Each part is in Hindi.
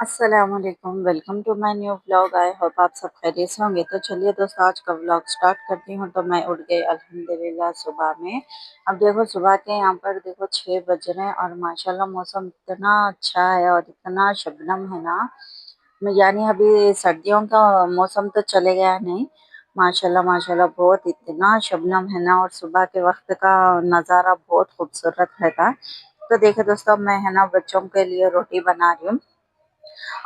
अस्सलामुअलैकुम, welcome to my new vlog. I hope आप सब खैरियत से होंगे। तो चलिए दोस्तों, आज का व्लॉग स्टार्ट करती हूँ। तो मैं उठ गई अल्हम्दुलिल्लाह सुबह में। अब देखो सुबह के यहाँ पर देखो 6 बज रहे हैं और माशाल्लाह मौसम इतना अच्छा है और इतना शबनम है ना। यानी अभी सर्दियों का मौसम तो चले गया नहीं। माशाल्लाह माशाल्लाह बहुत इतना शबनम है ना, और सुबह के वक्त का नज़ारा बहुत खूबसूरत रहता। तो देखो दोस्तों, मैं है ना बच्चों के लिए रोटी बना रही हूँ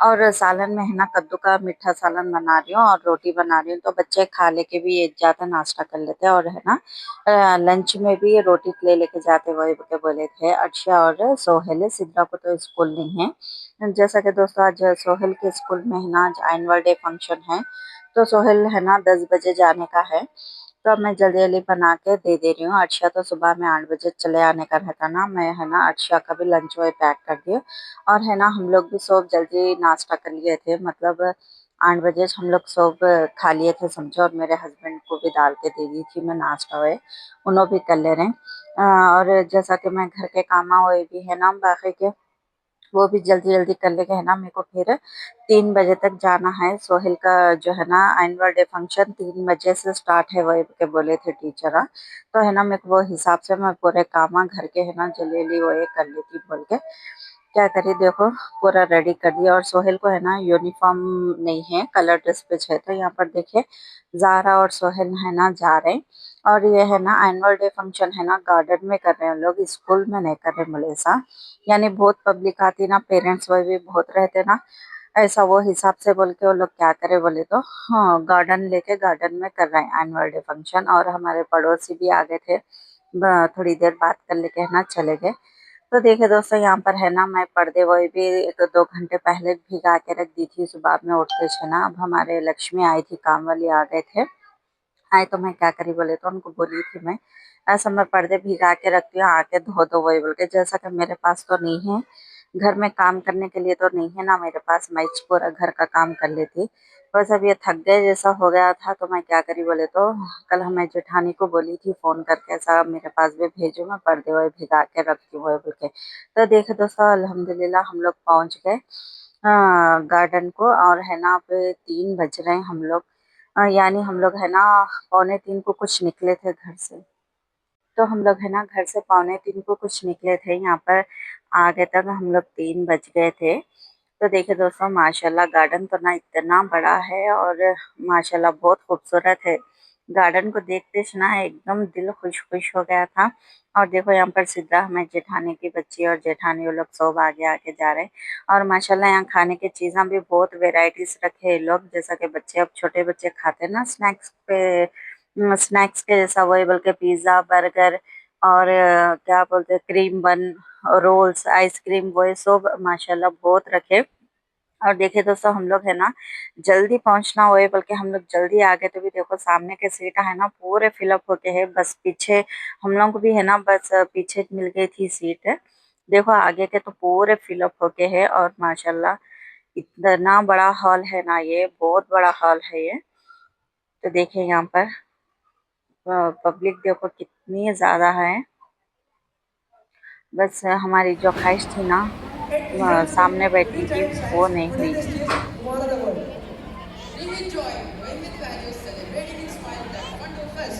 और सालन में है ना कद्दू का मीठा सालन बना रही हूँ और रोटी बना रही हूँ। तो बच्चे खा लेके भी एक जाता नाश्ता कर लेते हैं, और है ना लंच में भी ये रोटी ले लेके जाते। वही के बोले थे अर्शा और सोहेल। सिद्रा को तो स्कूल नहीं है। जैसा कि दोस्तों आज सोहेल के स्कूल में है ना आज एनुअल डे फंक्शन है। तो सोहेल है ना 10 बजे जाने का है। तो अब मैं जल्दी जल्दी बना के दे दे रही हूँ। अर्शा तो सुबह में 8 बजे चले आने का रहता ना। मैं है ना अर्शा का भी लंच वही पैक कर दी। और है ना हम लोग भी सब जल्दी नाश्ता कर लिए थे, मतलब 8 बजे हम लोग सब खा लिए थे समझो। और मेरे हस्बैंड को भी डाल के दे दी थी मैं नाश्ता हुए, उन्हों भी कर ले रहे हैं। और जैसा कि मैं घर के काम हुए भी है ना बाकी के, वो भी जल्दी जल्दी कर लेके है ना। मेरे को फिर 3 बजे तक जाना है। सोहेल का जो है ना एनुअल डे फंक्शन 3 बजे से स्टार्ट है, वही के बोले थे टीचर। तो है ना मेरे को वो हिसाब से मैं पूरे काम घर के है ना जल्दी जल्दी वो ये कर लेती बोल के क्या करी देखो पूरा रेडी कर दिया। और सोहेल को है ना यूनिफॉर्म नहीं है, कलर ड्रेस पे है। तो यहाँ पर देखिए जारा और सोहेल है ना जा रहे हैं। और ये है ना एनुअल डे फंक्शन है ना गार्डन में कर रहे हैं लोग, स्कूल में नहीं कर रहे मलेसा। यानी बहुत पब्लिक आती ना, पेरेंट्स वही भी बहुत रहते ना, ऐसा वो हिसाब से बोल के वो लोग क्या करे बोले तो हाँ गार्डन लेके गार्डन में कर रहे हैं एनुअल डे फंक्शन। और हमारे पड़ोसी भी आ गए थे, थोड़ी देर बात कर लेके है ना चले गए। तो देखिए दोस्तों यहाँ पर है ना मैं पर्दे वही भी 1-2 घंटे पहले भिगा के रख दी थी। सुबह में उठते थे ना, अब हमारे लक्ष्मी आई थी, काम वाली आ गए थे। आए तो मैं क्या करी बोले तो उनको बोली थी मैं ऐसा मैं पर्दे भिगा के रखती हूँ, आके धो दो वही बोल के। जैसा कि मेरे पास तो नहीं है, घर में काम करने के लिए तो नहीं है ना मेरे पास, मैं पूरा घर का काम कर लेती। बस अब ये थक गए जैसा हो गया था। तो मैं क्या करी बोले तो कल हमें जेठानी को बोली थी फोन करके ऐसा मेरे पास भी भेजो, मैं पर्दे वही भिगा के रखती हूँ वही बोल के। तो देखे दोस्तों अल्हम्दुलिल्लाह हम लोग पहुँच गए गार्डन को। और है ना अब 3 बज रहे हैं। हम लोग यानी हम लोग है ना 2:45 को कुछ निकले थे घर से। तो हम लोग है ना घर से 2:45 को कुछ निकले थे, यहाँ पर आगे तक हम लोग 3 बज गए थे। तो देखिए दोस्तों माशाल्लाह गार्डन तो ना इतना बड़ा है और माशाल्लाह बहुत खूबसूरत है। गार्डन को देखते ही ना एकदम दिल खुश खुश हो गया था। और देखो यहाँ पर सिद्धा हमें जेठानी की बच्ची और जेठानी वो लोग सब आगे आके जा रहे हैं। और माशाल्लाह यहाँ खाने की चीज़ें भी बहुत वेराइटीज रखे हैं लोग, जैसा कि बच्चे अब छोटे बच्चे खाते हैं ना स्नैक्स पे, स्नैक्स के जैसा वही बल्कि पिज्ज़ा बर्गर और क्या बोलते हैं क्रीम बन, रोल्स, आइसक्रीम, वो सब माशाल्लाह बहुत रखे। और देखिए दोस्तों हम लोग है ना जल्दी पहुंचना हुए बल्कि हम लोग जल्दी आ गए। तो भी देखो सामने के सीट है ना पूरे फिलअप होके है, बस पीछे हम लोग को भी है ना बस पीछे मिल गई थी सीट। देखो आगे के तो पूरे फिलअप होके है। और माशाल्लाह इतना बड़ा हॉल है ना, ये बहुत बड़ा हॉल है ये। तो देखिए यहाँ पर पब्लिक देखो कितनी ज्यादा है। बस हमारी जो ख्वाहिश थी ना सामने बैठने की, वो नहीं हुई। One of the world. Really joy when with values celebrating in smile that wonderful.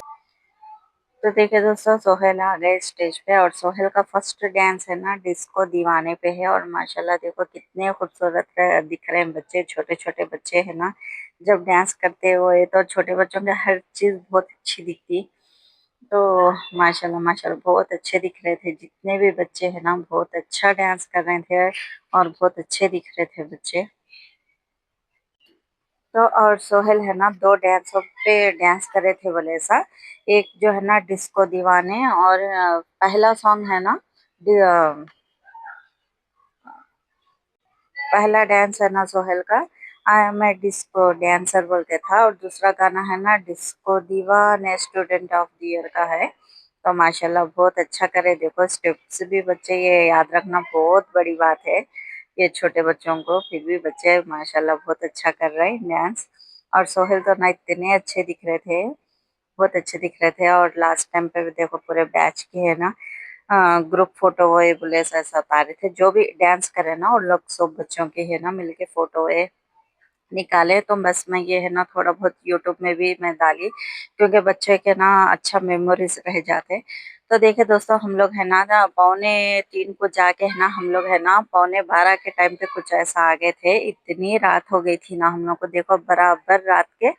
तो देखिए दोस्तों सोहेल आ गए स्टेज पे, और सोहेल का फर्स्ट डांस है ना डिस्को दीवाने पे है। और माशाल्लाह देखो कितने खूबसूरत दिख रहे हैं बच्चे, छोटे छोटे बच्चे है ना जब डांस करते हुए। तो छोटे बच्चों की हर चीज बहुत अच्छी दिखती। तो माशाल्लाह माशाल्लाह बहुत अच्छे दिख रहे थे, जितने भी बच्चे हैं ना बहुत अच्छा डांस कर रहे थे और बहुत अच्छे दिख रहे थे बच्चे। तो और सोहेल है ना 2 डांसों पे डांस कर रहे थे बोले ऐसा। एक जो है ना डिस्को दीवाने, और पहला सॉन्ग है ना पहला डांस है ना सोहेल का I am a disco dancer बोलते था। और दूसरा गाना है ना डिस्को दीवाने स्टूडेंट ऑफ द ईयर का है। तो माशाल्लाह बहुत अच्छा करे, देखो स्टेप्स भी बच्चे ये याद रखना बहुत बड़ी बात है ये छोटे बच्चों को। फिर भी बच्चे माशाल्लाह बहुत अच्छा कर रहे हैं डांस। और सोहेल तो ना इतने अच्छे दिख रहे थे, बहुत अच्छे दिख रहे थे। और लास्ट टाइम पे भी देखो पूरे बैच के है ना ग्रुप फोटो वो ये बोले ऐसा उतार रहे थे। जो भी डांस करे ना उन लोग सब बच्चों के है ना मिलके फोटो है निकाले। तो बस मैं ये है ना थोड़ा बहुत यूट्यूब में भी मैं डाली, क्योंकि बच्चे के ना अच्छा मेमोरीज रह जाते। तो देखिए दोस्तों हम लोग है ना पौने 3 को जाके है ना हम लोग है ना पौने 12 के टाइम पे कुछ ऐसा आ गए थे। इतनी रात हो गई थी ना हम लोग को, देखो बराबर रात के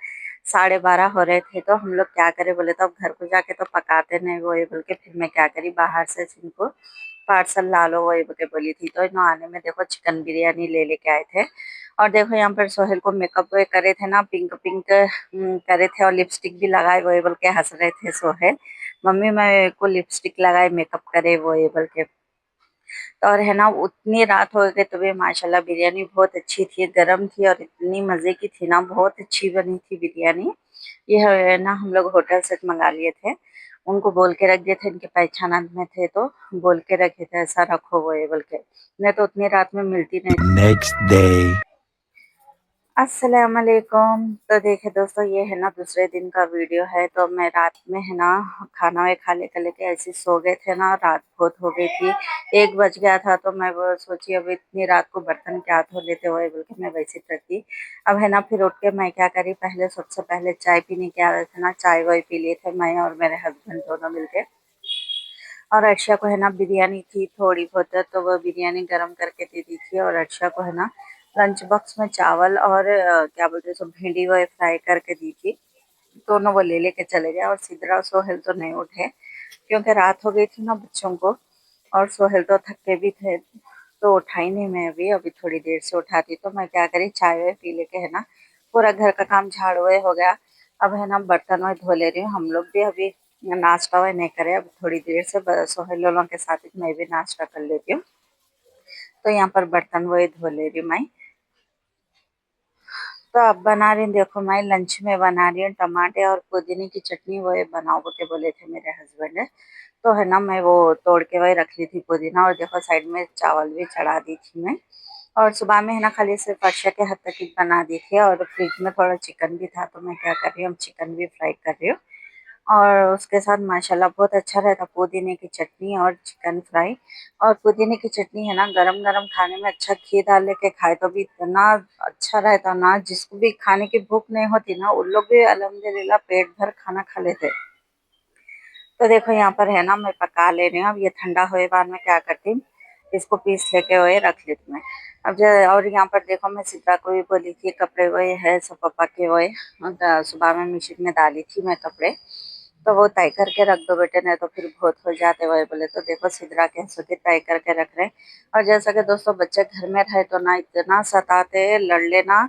12:30 हो रहे थे। तो हम लोग क्या करे बोले तो अब घर को जाके तो पकाते नहीं वो ये बोल के फिर मैं क्या करी बाहर से इनको पार्सल ला लो वो ये बोल के बोली थी। तो इन्हों आने में देखो चिकन बिरयानी ले लेके आए थे। और देखो यहाँ पर सोहेल को मेकअप करे थे ना पिंक पिंक करे थे और लिपस्टिक भी लगाए वो ये बोल के हंस रहे थे सोहेल, मम्मी मैं को लिपस्टिक लगाए मेकअप करे वो ये बोल के। तो और है ना उतनी रात हो गई तो भी माशाल्लाह बिरयानी बहुत अच्छी थी, गरम थी और इतनी मजे की थी ना, बहुत अच्छी बनी थी बिरयानी। ये है ना हम लोग होटल से मंगा लिए थे, उनको बोल के रख दिए थे, इनके पहचान में थे तो बोल के रखे थे ऐसा रखो वो ये बोल के, नहीं तो उतनी रात में मिलती नहीं। Next day. अस्सलाम वालेकुम। तो देखिए दोस्तों ये है ना दूसरे दिन का वीडियो है। तो मैं रात में है ना खाना वे खा लेकर लेके ऐसे सो गए थे ना, रात बहुत हो गई थी, 1 बज गया था। तो मैं वो सोची अब इतनी रात को बर्तन क्या धो लेते हुए बोल के मैं वैसे करती। अब है ना फिर उठ के मैं क्या करी, पहले सबसे पहले चाय पीने के आ रहे थे ना, चाय वाय पी लिए थे मैं और मेरे हस्बैंड दोनों मिलके। और अर्षा को है ना बिरयानी थी थोड़ी बहुत, तो वो बिरयानी गरम करके दे दी थी। और अर्षा को है ना लंच बॉक्स में चावल और क्या बोलते हैं सो भिंडी वो फ्राई करके दी थी। दोनों वो ले लेके चले गए और सिद्रा और सोहेल तो नहीं उठे, क्योंकि रात हो गई थी ना बच्चों को, और सोहेल तो थके भी थे। तो उठाई नहीं मैं, अभी अभी थोड़ी देर से उठाती तो मैं क्या करी चाय वाय पी लेके है ना पूरा घर का काम झाड़ू वाय हो गया। अब है ना बर्तन वाय धो ले रही हूँ। हम लोग भी अभी नाश्ता वाय नहीं करे, अब थोड़ी देर से सोहेल लोगों के साथ ही मैं भी नाश्ता कर लेती हूँ। तो यहाँ पर बर्तन वाय धो ले रही हूँ मैं। तो अब बना रही हूँ, देखो मैं लंच में बना रही हूँ टमाटे और पुदीने की चटनी, वो बनाओ के बोले थे मेरे हस्बैंड। तो है ना मैं वो तोड़ के वही रख ली थी पुदीना, और देखो साइड में चावल भी चढ़ा दी थी मैं। और सुबह में है ना खाली सिर्फ अर्शा के हद तक ही बना दी थी, और फ्रिज में थोड़ा चिकन भी था तो मैं क्या कर रही हूँ चिकन भी फ्राई कर रही हूँ। और उसके साथ माशाल्लाह बहुत अच्छा रहता पुदीने की चटनी और चिकन फ्राई। और पुदीने की चटनी है ना गरम गरम खाने में अच्छा, घी डाल लेके खाए तो भी इतना अच्छा रहता ना, जिसको भी खाने की भूख नहीं होती ना उन लोग भी अल्हम्दुलिल्लाह पेट भर खाना खा लेते। तो देखो यहाँ पर है ना मैं पका ले रही हूँ। अब ये ठंडा हुए बाद में क्या करती हूँ इसको पीस लेके हुए रख लेती मैं। अब जो और यहाँ पर देखो मैं सिद्रा को भी बोली थी कपड़े वही है सब पापा के वही सुबह में मशीन में डाली थी मैं कपड़े, तो वो तय करके रख दो बेटे नहीं तो फिर बहुत हो जाते वही बोले। तो देखो सिद्रा कैसे के तय करके रख रहे हैं। और जैसा कि दोस्तों बच्चे घर में रहे तो ना इतना सताते, लड़ लेना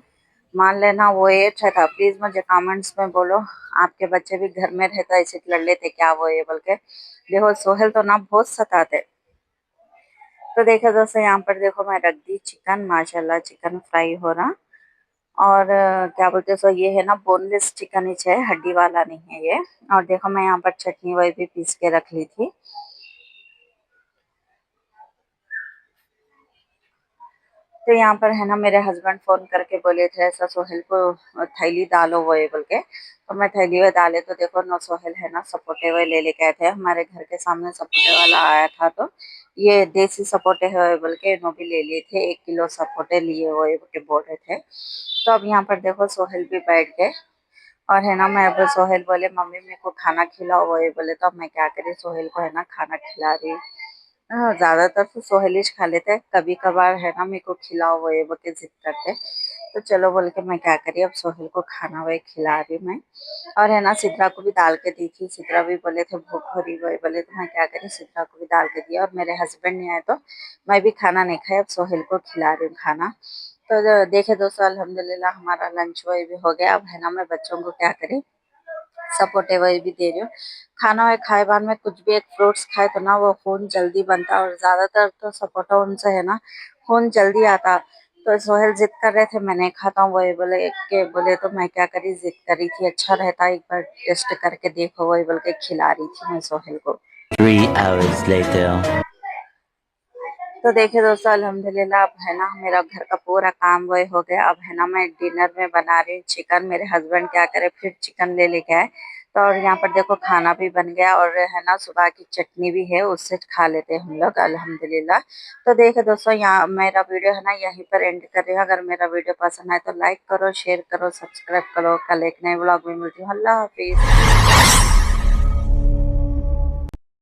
मान लेना वो एज था। प्लीज मुझे कमेंट्स में बोलो आपके बच्चे भी घर में रहता ऐसे लड़ लेते क्या वो ये बोल के। देखो सोहेल तो ना बहुत सताते। तो देखो दोस्तों यहाँ पर देखो मैं रख दी चिकन, माशाल्लाह चिकन फ्राई हो रहा। और क्या बोलते हैं सो ये है ना बोनलेस चिकन ही है, हड्डी वाला नहीं है ये। और देखो मैं यहाँ पर चटनी वही भी पीस के रख ली थी। तो यहाँ पर है ना मेरे हस्बैंड फोन करके बोले थे ऐसा सोहेल को थैली डालो वो ये बोल के। तो मैं थैली में डाले तो देखो नो सोहेल है ना सपोटे हुए ले लेके आए थे, हमारे घर के सामने सपोटे वाला आया था। तो ये देसी सपोटे है बोल के नो भी ले लिए थे, 1 किलो सपोटे लिए हुए के बोल रहे थे। तो अब यहाँ पर देखो सोहेल भी बैठ गए। और है ना मैं अब सोहेल बोले मम्मी मेरे को खाना खिलाओ वो ये बोले, तो अब मैं क्या करी सोहेल को है ना खाना खिला रही हूँ। हाँ, ज्यादातर तो सोहेलिश खा लेते हैं, कभी कभार है ना मेरे को खिलाओ वो ये बोल के जिद करते। तो चलो बोल के मैं क्या करी अब सोहेल को खाना वही खिला रही मैं। और है ना सिद्रा को भी डाल के दी थी, सिद्रा भी बोले थे भूख हो रही वही बोले, तो मैं क्या करी सिद्रा को भी डाल के दिया। और मेरे हस्बैंड नहीं आए तो मैं भी खाना नहीं खाया, अब सोहेल को खिला रही हूँ खाना। तो देखे दोस्तों अल्हम्दुलिल्लाह हमारा लंच वही भी हो गया। अब है ना मैं बच्चों को क्या करी सपोर्ट वही भी दे रही हूँ। खाना वाय खाए बाद में कुछ भी एक फ्रूट्स खाए तो ना वो खून जल्दी बनता है, और ज्यादातर तो सपोर्टा उनसे है ना खून जल्दी आता। तो सोहेल जिद कर रहे थे मैं नहीं खाता हूँ वही बोले के बोले, तो मैं क्या करी जिद करी थी अच्छा रहता एक बार टेस्ट करके देखो वही बोल के खिला रही थी मैं सोहेल को। 3 hours later. तो देखिए दोस्तों अल्हम्दुलिल्लाह अब है ना मेरा घर का पूरा काम वही हो गया। अब है ना मैं डिनर में बना रही हूँ चिकन, मेरे हस्बैंड क्या करे फिर चिकन ले लेके आए। तो और यहाँ पर देखो खाना भी बन गया और है ना सुबह की चटनी भी है, उससे खा लेते हैं हम लोग अल्हम्दुलिल्लाह। तो देखो दोस्तों यहाँ मेरा वीडियो है ना यहीं पर एंड कर रही हूँ। अगर मेरा वीडियो पसंद आए तो लाइक करो, शेयर करो, सब्सक्राइब करो। कल एक नए ब्लॉग में मिलती हूँ। अल्लाह हाफिज।